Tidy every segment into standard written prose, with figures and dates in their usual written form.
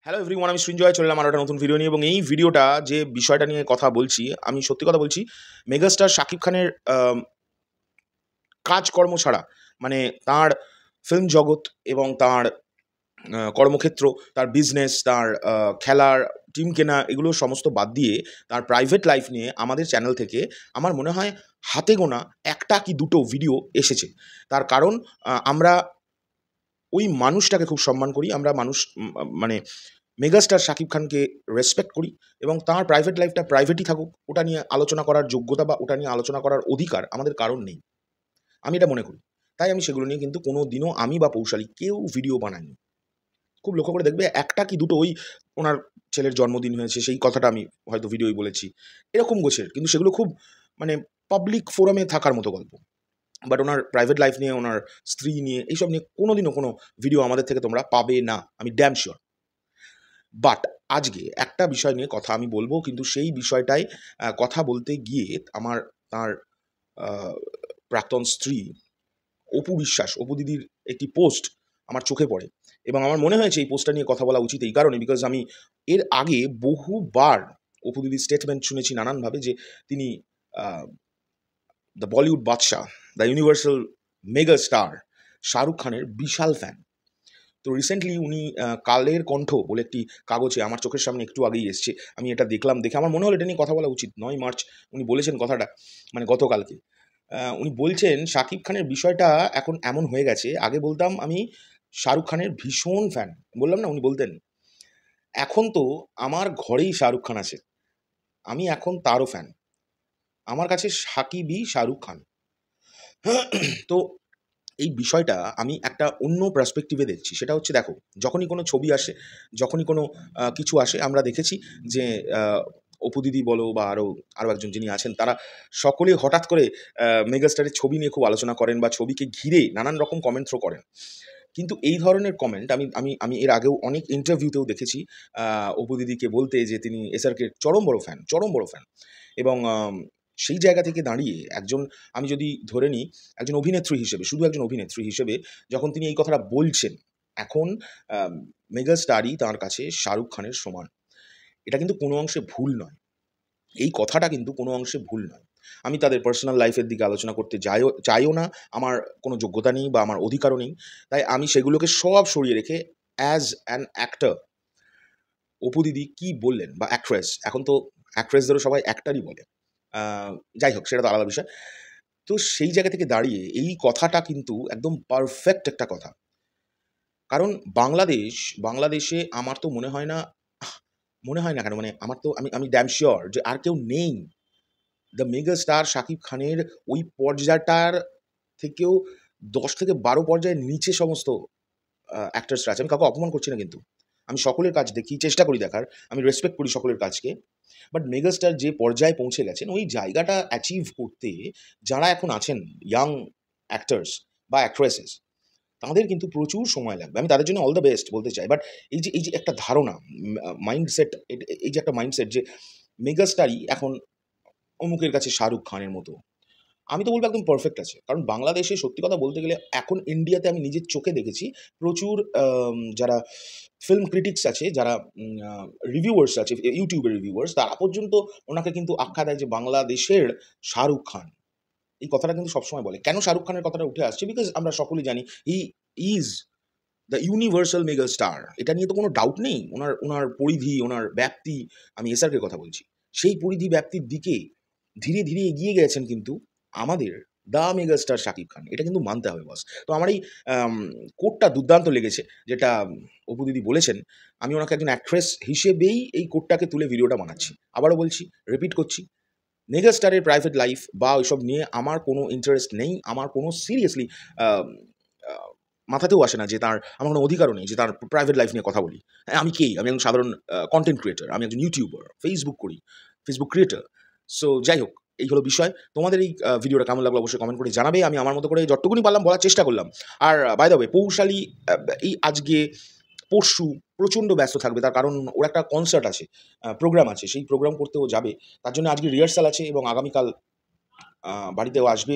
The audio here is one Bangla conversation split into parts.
হ্যালো এভরিওয়ান, আমি সৃঞ্জয় চললাম আরও একটা নতুন ভিডিও নিয়ে। এবং এই ভিডিওটা যে বিষয়টা নিয়ে কথা বলছি, আমি সত্যি কথা বলছি, মেগাস্টার শাকিব খানের কাজকর্ম ছাড়া, মানে তাঁর ফিল্ম জগৎ এবং তাঁর কর্মক্ষেত্র, তার বিজনেস, তার খেলার টিম কেনা, এগুলো সমস্ত বাদ দিয়ে তার প্রাইভেট লাইফ নিয়ে আমাদের চ্যানেল থেকে আমার মনে হয় হাতে গোনা একটা কি দুটো ভিডিও এসেছে। তার কারণ আমরা ওই মানুষটাকে খুব সম্মান করি। আমরা মানুষ মানে মেগাস্টার শাকিব খানকে রেসপেক্ট করি এবং তাঁর প্রাইভেট লাইফটা প্রাইভেটই থাকুক, ওটা নিয়ে আলোচনা করার যোগ্যতা বা ওটা নিয়ে আলোচনা করার অধিকার আমাদের কারণ নেই। আমি এটা মনে করি। তাই আমি সেগুলো নিয়ে কিন্তু কোনো দিনও আমি বা পৌশালী কেউ ভিডিও বানাইনি। খুব লক্ষ্য করে দেখবে একটা কি দুটো ওই ওনার ছেলের জন্মদিন হয়েছে সেই কথাটা আমি হয়তো ভিডিওই বলেছি। এরকম গোছের, কিন্তু সেগুলো খুব মানে পাবলিক ফোরামে থাকার মতো গল্প। বাট ওনার প্রাইভেট লাইফ নিয়ে, ওনার স্ত্রী নিয়ে, এইসব নিয়ে কোনোদিনও কোনো ভিডিও আমাদের থেকে তোমরা পাবে না। আমি ড্যাম শিওর। বাট আজকে একটা বিষয় নিয়ে কথা আমি বলবো, কিন্তু সেই বিষয়টায় কথা বলতে গিয়ে আমার তাঁর আ প্রাক্তন স্ত্রী অপু বিশ্বাস, অপু দিদির একটি পোস্ট আমার চোখে পড়ে এবং আমার মনে হয়েছে এই পোস্টটা নিয়ে কথা বলা উচিত এই কারণে, বিকজ আমি এর আগে বহুবার অপু দিদির স্টেটমেন্ট শুনেছি নানানভাবে যে তিনি আ দ্য বলিউড বাদশাহ, the universal mega star Shahrukh খানের বিশাল ফ্যান। তো রিসেন্টলি উনি কালের কণ্ঠ বলে একটি কাগজে আমার চোখের সামনে একটু আগেই এসছে। আমি এটা দেখলাম, দেখে আমার মনে হলো এটা নিয়ে কথা বলা উচিত। ৯ মার্চ উনি বলেছেন কথাটা, মানে গতকালকে। উনি বলছেন শাকিব খানের বিষয়টা এখন এমন হয়ে গেছে, আগে বলতাম আমি শাহরুখ খানের ভীষণ ফ্যান। বললাম না, উনি বলতেন, এখন তো আমার ঘরেই শাহরুখ খান আছে। আমি এখন তারও ফ্যান। আমার কাছে সাকিবই শাহরুখ খান। তো এই বিষয়টা আমি একটা অন্য পার্সপেক্টিভে দেখছি। সেটা হচ্ছে, দেখো, যখনই কোনো ছবি আসে, যখনই কোনো কিছু আসে, আমরা দেখেছি যে আ অপু দিদি বলো বা আরও একজন যিনি আছেন, তারা সকলেই হঠাৎ করে মেগাস্টারের ছবি নিয়ে খুব আলোচনা করেন বা ছবিকে ঘিরে নানান রকম কমেন্ট থ্রো করেন। কিন্তু এই ধরনের কমেন্ট আমি আমি আমি এর আগেও অনেক ইন্টারভিউতেও দেখেছি আ অপু দিদিকে বলতে যে তিনি এসআরকের চরম বড় ফ্যান, চরম বড় ফ্যান। এবং সেই জায়গা থেকে দাঁড়িয়ে একজন, আমি যদি ধরে নিই একজন অভিনেত্রী হিসেবে, শুধু একজন অভিনেত্রী হিসেবে যখন তিনি এই কথাটা বলছেন, এখন আম মেগাস্টারই তাঁর কাছে শাহরুখ খানের সমান। এটা কিন্তু কোনো অংশে ভুল নয়। এই কথাটা কিন্তু কোনো অংশে ভুল নয়। আমি তাদের পার্সোনাল লাইফের দিকে আলোচনা করতে চাইও না। আমার কোনো যোগ্যতা নেই বা আমার অধিকারও নেই। তাই আমি সেগুলোকে সব সরিয়ে রেখে অ্যাজ অ্যান অ্যাক্টর অপু দিদি কি বললেন, বা অ্যাক্ট্রেস, এখন তো অ্যাক্ট্রেসদেরও সবাই অ্যাক্টরই বলে। আ যাই হোক, সেটা তো আলাদা বিষয়। তো সেই জায়গা থেকে দাঁড়িয়ে এই কথাটা কিন্তু একদম পারফেক্ট একটা কথা। কারণ বাংলাদেশে আমার তো মনে হয় না, মনে হয় না কেন, মানে আমার তো, আমি ড্যাম সিওর যে আর কেউ নেই দ্য মেগা স্টার শাকিব খানের ওই পর্যায়টার থেকেও ১০ থেকে ১২ পর্যায়ের নিচে সমস্ত অ্যাক্টরসরা আছে। আমি কাউকে অপমান করছি না কিন্তু। আমি সকলের কাজ দেখি, চেষ্টা করি দেখার। আমি রেসপেক্ট করি সকলের কাজকে। বাট মেগাস্টার যে পর্যায়ে পৌঁছে গেছেন, ওই জায়গাটা অ্যাচিভ করতে যারা এখন আছেন, ইয়াং অ্যাক্টরস বা অ্যাক্ট্রেসেস, তাদের কিন্তু প্রচুর সময় লাগবে। আমি তাদের জন্য অল দ্য বেস্ট বলতে চাই। বাট এই যে একটা ধারণা, মাইন্ডসেট, এই যে একটা মাইন্ডসেট যে মেগাস্টারই এখন অমুকের কাছে শাহরুখ খানের মতো। আমি তো বলব একদম পারফেক্ট আছে। কারণ বাংলাদেশে সত্যি কথা বলতে গেলে এখন ইন্ডিয়াতে আমি নিজের চোখে দেখেছি প্রচুর যারা ফিল্ম ক্রিটিক্স আছে, যারা রিভিউয়ার্স আছে, YouTube এর রিভিউয়ার্স, তারা পর্যন্ত ওনাকে কিন্তু আখ্যা দেয় যে বাংলাদেশের শাহরুখ খান। এই কথাটা কিন্তু সবসময় বলে। কেন শাহরুখ খানের কথাটা উঠে আসছে? বিকজ আমরা সকলেই জানি he is the universal mega star. এটা নিয়ে তো কোনো ডাউট নেই। উনার পরিধি, উনার ব্যাপ্তি, আমি এসআরকে কথা বলছি। সেই পরিধি ব্যাপ্তির দিকে ধীরে, ধীরে এগিয়ে গেছেন কিন্তু আমাদের the mega star Shakib Khan. এটা কিন্তু মানতে হবে বস। তো আমার এই আম কোটটা দুর্দান্ত লেগেছে, যেটা অপু দিদি বলেছেন। আমি ওনাকে একজন অ্যাক্ট্রেস হিসেবেই এই কোটটাকে তুলে ভিডিওটা বানাচ্ছি। আবারও বলছি, রিপিট করছি, মেগা স্টারের প্রাইভেট লাইফ বা ওইসব নিয়ে আমার কোনো ইন্টারেস্ট নেই। আমার কোনো সিরিয়াসলি আম আ মাথাতেও আসে না যে আমার কোনো অধিকারও নেই যে তার প্রাইভেট লাইফ নিয়ে কথা বলি। হ্যাঁ, আমি কে? আমি একজন সাধারণ কনটেন্ট ক্রিয়েটর। আমি একজন ইউটিউবার। ফেসবুক করি। Facebook creator. সো যাই হোক, এই হলো বিষয়। তোমাদের এই ভিডিওটা কেমন লাগলো অবশ্যই কমেন্ট করে জানাবে। আমি আমার মতো করে যতটুকুনি পারলাম বলার চেষ্টা করলাম। আর বাই দ্য ওয়ে, পৌশালী এই আজকে, পরশু প্রচণ্ড ব্যস্ত থাকবে। তার কারণ ওর একটা কনসার্ট আছে, প্রোগ্রাম আছে। সেই প্রোগ্রাম করতে ও যাবে। তার জন্য আজকে রিহার্সাল আছে এবং আগামীকাল বাড়িতেও আসবে,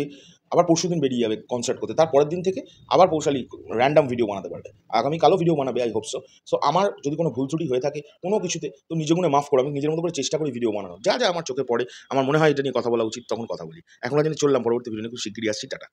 আবার পরশুদিন বেরিয়ে যাবে কনসার্ট করতে। তার পরের দিন থেকে আবার পৌশালী র্যান্ডম ভিডিও বানাতে পারবে। আগামীকালও ভিডিও বানাবে, আই হোপ সো। সো আমার যদি কোনো ভুল ত্রুটি হয়ে থাকে কোনো কিছুতে, তো নিজে গুণে মাফ করো। আমি নিজের মতো করে চেষ্টা করি ভিডিও বানানোর। যা আমার চোখে পড়ে, আমার মনে হয় এটা নিয়ে কথা বলা উচিত, তখন কথা বলি। এখনকার দিনে চললাম, পরবর্তী ভিডিও নিয়ে খুব শিগগিরই আসছি। টাটা।